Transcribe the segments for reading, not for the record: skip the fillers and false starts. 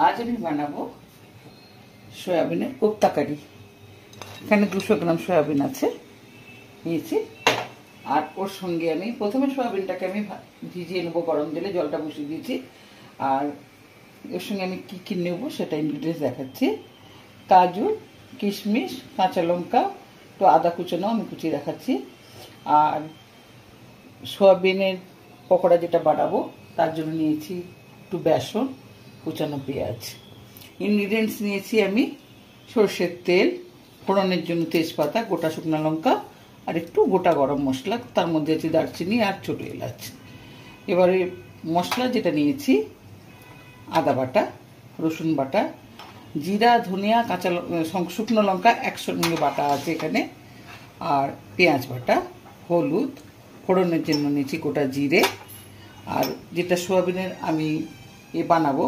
আজ আমি বানাবো সয়াবিনের কোপ্তা কারি। এখানে 200 গ্রাম সয়াবিন আছে নিয়েছি। আর ওর সঙ্গে আমি প্রথমে সয়াবিনটাকে আমি ভিজিয়ে নেবো গরম জলে, জলটা বসিয়ে দিয়েছি। আর এর সঙ্গে আমি কী কী নেবো সেটা ইনগ্রিডিয়েন্টস দেখাচ্ছি। কাজু, কিশমিশ, কাঁচা লঙ্কা, তো আদা কুচানো আমি কুচিয়ে দেখাচ্ছি। আর সয়াবিনের পকোড়া যেটা বানাবো তার জন্য নিয়েছি একটু বেসন, কুচানো পেঁয়াজ। ইনগ্রিডিয়েন্টস নিয়েছি আমি সরষের তেল, ফোড়নের জন্য তেজপাতা, গোটা শুকনো লঙ্কা আর একটু গোটা গরম মশলা, তার মধ্যে আছে দারচিনি আর ছোটো এলাচ। এবারে মশলা যেটা নিয়েছি আদা বাটা, রসুন বাটা, জিরা, ধনিয়া, কাঁচা শুকনো লঙ্কা একসঙ্গে বাটা আছে এখানে, আর পেঁয়াজ বাটা, হলুদ, ফোড়নের জন্য নিয়েছি গোটা জিরে। আর যেটা সোয়াবিনের আমি বানাবো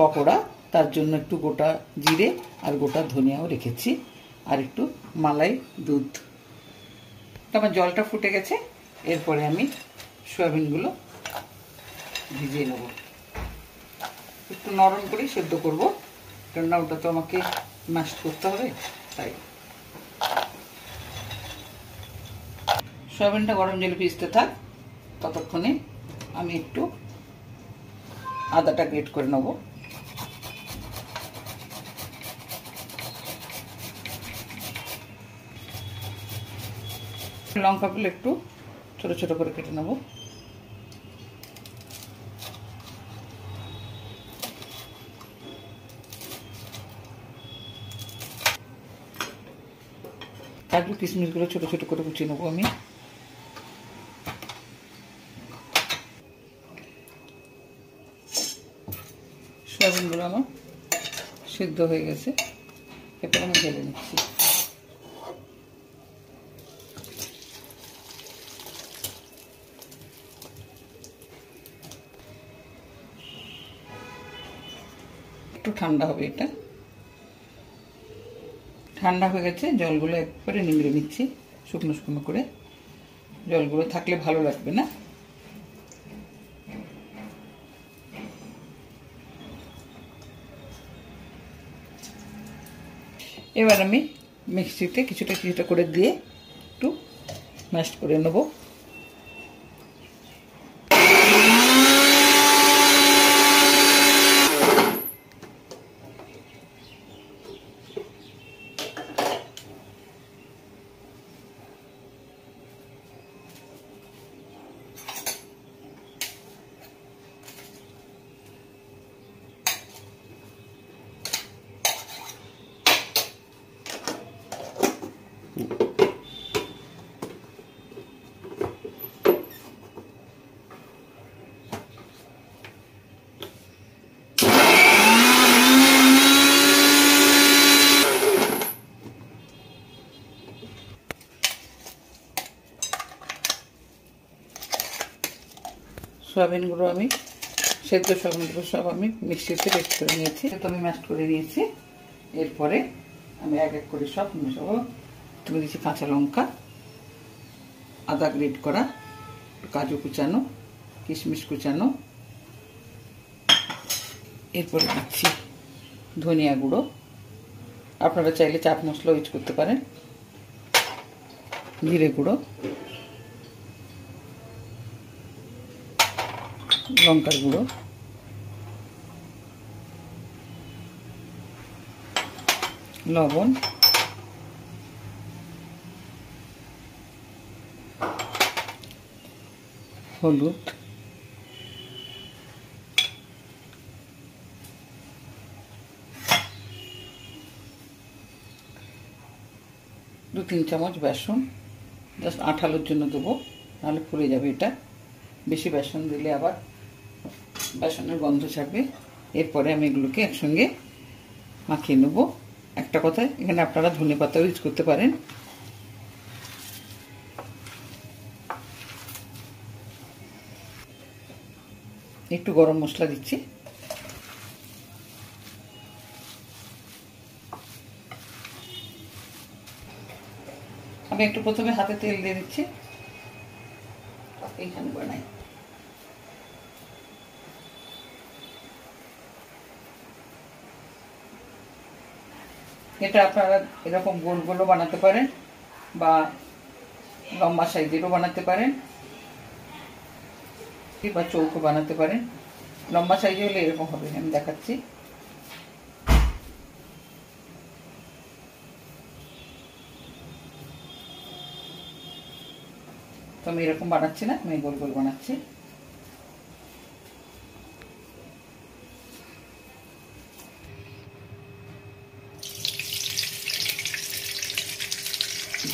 পকোড়া, তার জন্য একটু গোটা জিরে আর গোটা ধনিয়াও রেখেছি, আর একটু মালাই দুধ। আমার জলটা ফুটে গেছে, এরপরে আমি সয়াবিনগুলো ভিজিয়ে নেব। একটু নরম করে সেদ্ধ করবো, কেননা ওটা তো আমাকে ম্যাশ করতে হবে। তাই সয়াবিনটা গরম জলে ভিজতে থাক, ততক্ষণে আমি একটু আদাটা গ্রেট করে নেব। লঙ্কাগুলো একটু ছোট ছোট করে কেটে নেব। কাজু কিশমিশগুলো ছোট ছোট করে কুচিয়ে নেবো আমি। সয়াবিনগুলো আমার সিদ্ধ হয়ে গেছে, এরপর আমি ঢেলে নিচ্ছি। একটু ঠান্ডা হবে, এটা ঠান্ডা হয়ে গেছে। জলগুলো একবারে নিংড়ে নিচ্ছি শুকনো শুকনো করে, জলগুলো থাকলে ভালো লাগবে না। এবার আমি মিক্সিতে কিছুটা কিছুটা করে দিয়ে একটু ম্যাশ করে নেব। সয়াবিনগুলো আমি সেদ্ধ সয়াবিনগুলো সব আমি মিক্সিতে পেস্ট করে নিয়েছি, তো আমি ম্যাশ করে নিয়েছি। এরপরে আমি এক এক করে সব মেশাবো। তুলে দিচ্ছি কাঁচা লঙ্কা, আদা গ্রেট করা, কাজু কুচানো, কিশমিশ কুচানো, এরপরে দিচ্ছি ধনিয়া গুঁড়ো, আপনারা চাইলে চাট মশলা ইউজ করতে পারেন, জিরে গুঁড়ো, লঙ্কার গুঁড়ো, লবণ, হলুদ, দু-তিন চামচ বেসন, জাস্ট আঠালোর জন্য দেবো, নাহলে ফুলে যাবে এটা। বেশি বেসন দিলে আবার বেসনের গন্ধ ছাড়বে। এরপরে আমি এগুলোকে একসঙ্গে মাখিয়ে নেব। একটা কথা, এখানে আপনারা ধনেপাতাও ইউজ করতে পারেন। একটু গরম মশলা দিচ্ছি। আমি একটু প্রথমে হাতে তেল দিয়ে দিচ্ছি, এইখানে বানাই। এটা আপনারা এরকম গোল গোলও বানাতে পারেন বা লম্বা সাইজেরও বানাতে পারেন বা চৌকো বানাতে পারেন। লম্বা সাইজে হলে এরকম হবে, আমি দেখাচ্ছি। তো আমি এরকম বানাচ্ছি না, আমি গোল গোল বানাচ্ছি।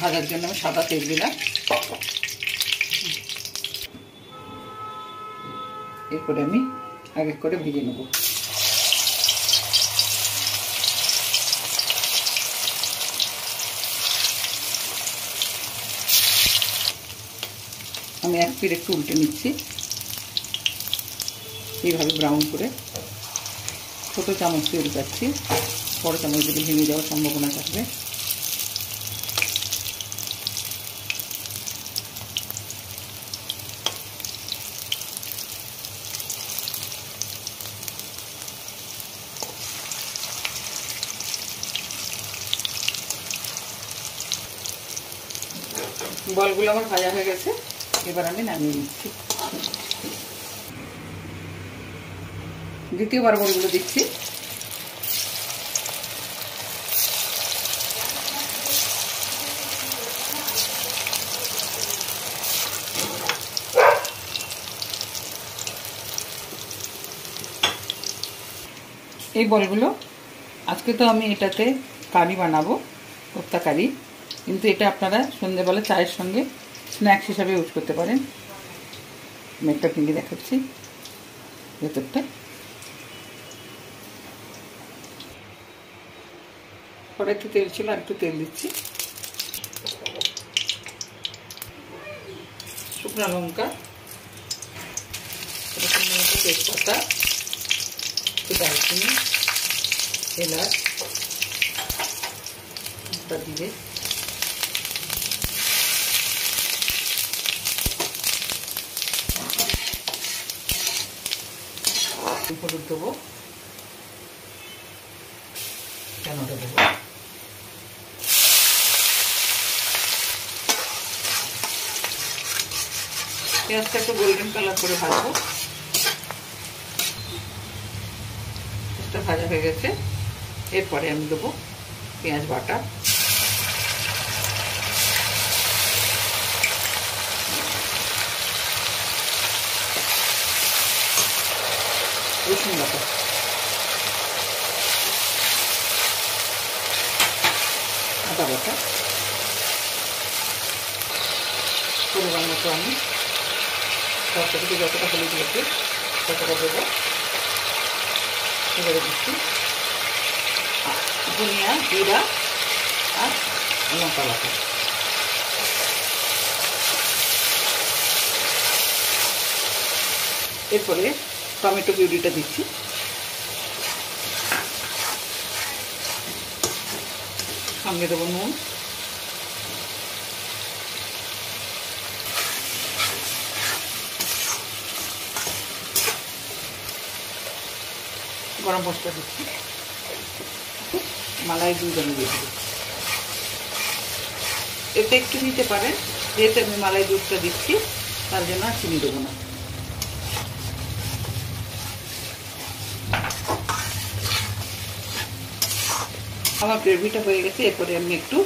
ভাজার জন্য আমি সাদা তেল দিলাম। এরপরে আমি আগে করে ভেজে নেব। আমি এক পিঠ একটু উল্টে নিচ্ছি এইভাবে ব্রাউন করে। ছোটো চামচ দিয়ে উল্টাচ্ছি, বড় চামচ দিয়ে ভেঙে যাওয়ার সম্ভাবনা থাকবে। বলগুলো আমার ভাজা হয়ে গেছে, এবার আমি নামিয়ে নিচ্ছি। দ্বিতীয়বার বলগুলো দিচ্ছি। এই বলগুলো আজকে তো আমি এটাতে কারি বানাবো, কোপ্তা কারি, কিন্তু এটা আপনারা সন্ধ্যেবেলা চায়ের সঙ্গে স্ন্যাক্স হিসাবে ইউজ করতে পারেন। আমি একটা ভেঙে দেখাচ্ছি ভেতরটা। কড়াইতে তেল ছিল, আর একটু তেল দিচ্ছি। শুকনো লঙ্কা, তেজপাতা, দারচিনি, এলাচ দিয়ে হলুদ দেবো, টমেটো দেবো। পেঁয়াজটা একটু গোল্ডেন কালার করে ভাজবো। পেঁয়াজটা ভাজা হয়ে গেছে, এরপরে আমি দেবো পেঁয়াজ বাটা, রসুন বাটা, আদা বাটা, পরিমাণ মতো আমি তরকারিতে যতটা হলুদ লাগে ততটা দেবো। এবারে দিচ্ছি ধনিয়া, জিরা আর লঙ্কা বাটা। এরপরে টমেটো পিউরিটা দিচ্ছি। সঙ্গে দেবো নুন, গরম মশলা দিচ্ছি, মালাই দুধ আমি দিয়ে দেবো। এতে একটু নিতে পারেন, যেহেতু আমি মালাই দুধটা দিচ্ছি তার জন্য আর চিনি দেবো না। আমার গ্রেভিটা হয়ে গেছে, এরপরে আমি একটু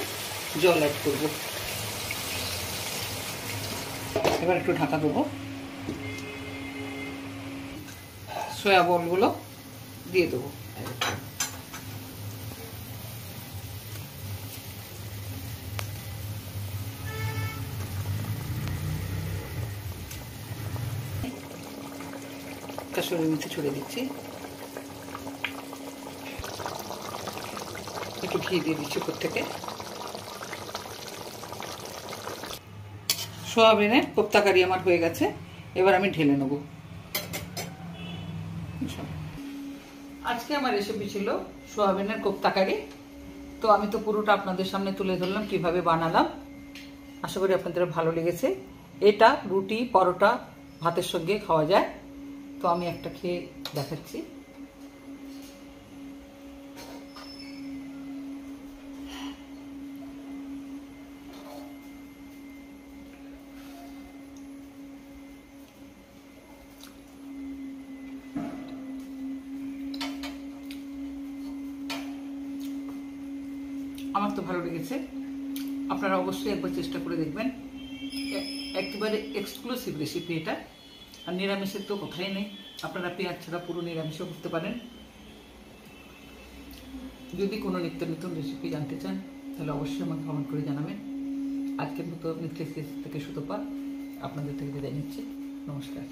জল অ্যাড করব। এবার একটু ঢাকা দেবো। সয়া বলগুলো দিয়ে দেবো। কাসুরি মেথি ছড়িয়ে দিচ্ছি, একটু ঘি দিয়ে দিচ্ছি উপর থেকে। সোয়াবিনের কোপ্তা কারি আমার হয়ে গেছে, এবার আমি ঢেলে নেব। আজকে আমার রেসিপি ছিল সোয়াবিনের কোপ্তা কারি। তো আমি তো পুরোটা আপনাদের সামনে তুলে ধরলাম কিভাবে বানালাম। আশা করি আপনাদের ভালো লেগেছে। এটা রুটি, পরোটা, ভাতের সঙ্গে খাওয়া যায়। তো আমি একটা খেয়ে দেখাচ্ছি। এই যে, আমি মালাই দুধটা দিচ্ছি, তার জন্য আর চিনি দেবো না। সঙ্গে দেবো নুন, গরম মশলা দিচ্ছি, পেঁয়াজ বাটা, রসুন বাটা, ধনিয়া, জিরা, লঙ্কা, টমেটো, পেঁয়াজ, লঙ্কা, রসুন, টমেটো, পেঁয়াজ, লঙ্কা, টমেটো, এরপরে আমি দেবো আমার তো ভালো লেগেছে, আপনারা অবশ্যই একবার চেষ্টা করে দেখবেন। একেবারে এক্সক্লুসিভ রেসিপি এটা। আর নিরামিষের তো কথাই নেই, আপনারা পেঁয়াজ ছাড়া পুরো নিরামিষও করতে পারেন। যদি কোনো নিত্য নতুন রেসিপি জানতে চান তাহলে অবশ্যই আমাকে কমেন্ট করে জানাবেন। আজকের মতো মিথিলেশ থেকে সুতপা আপনাদের থেকে বিদায় নিচ্ছি। নমস্কার।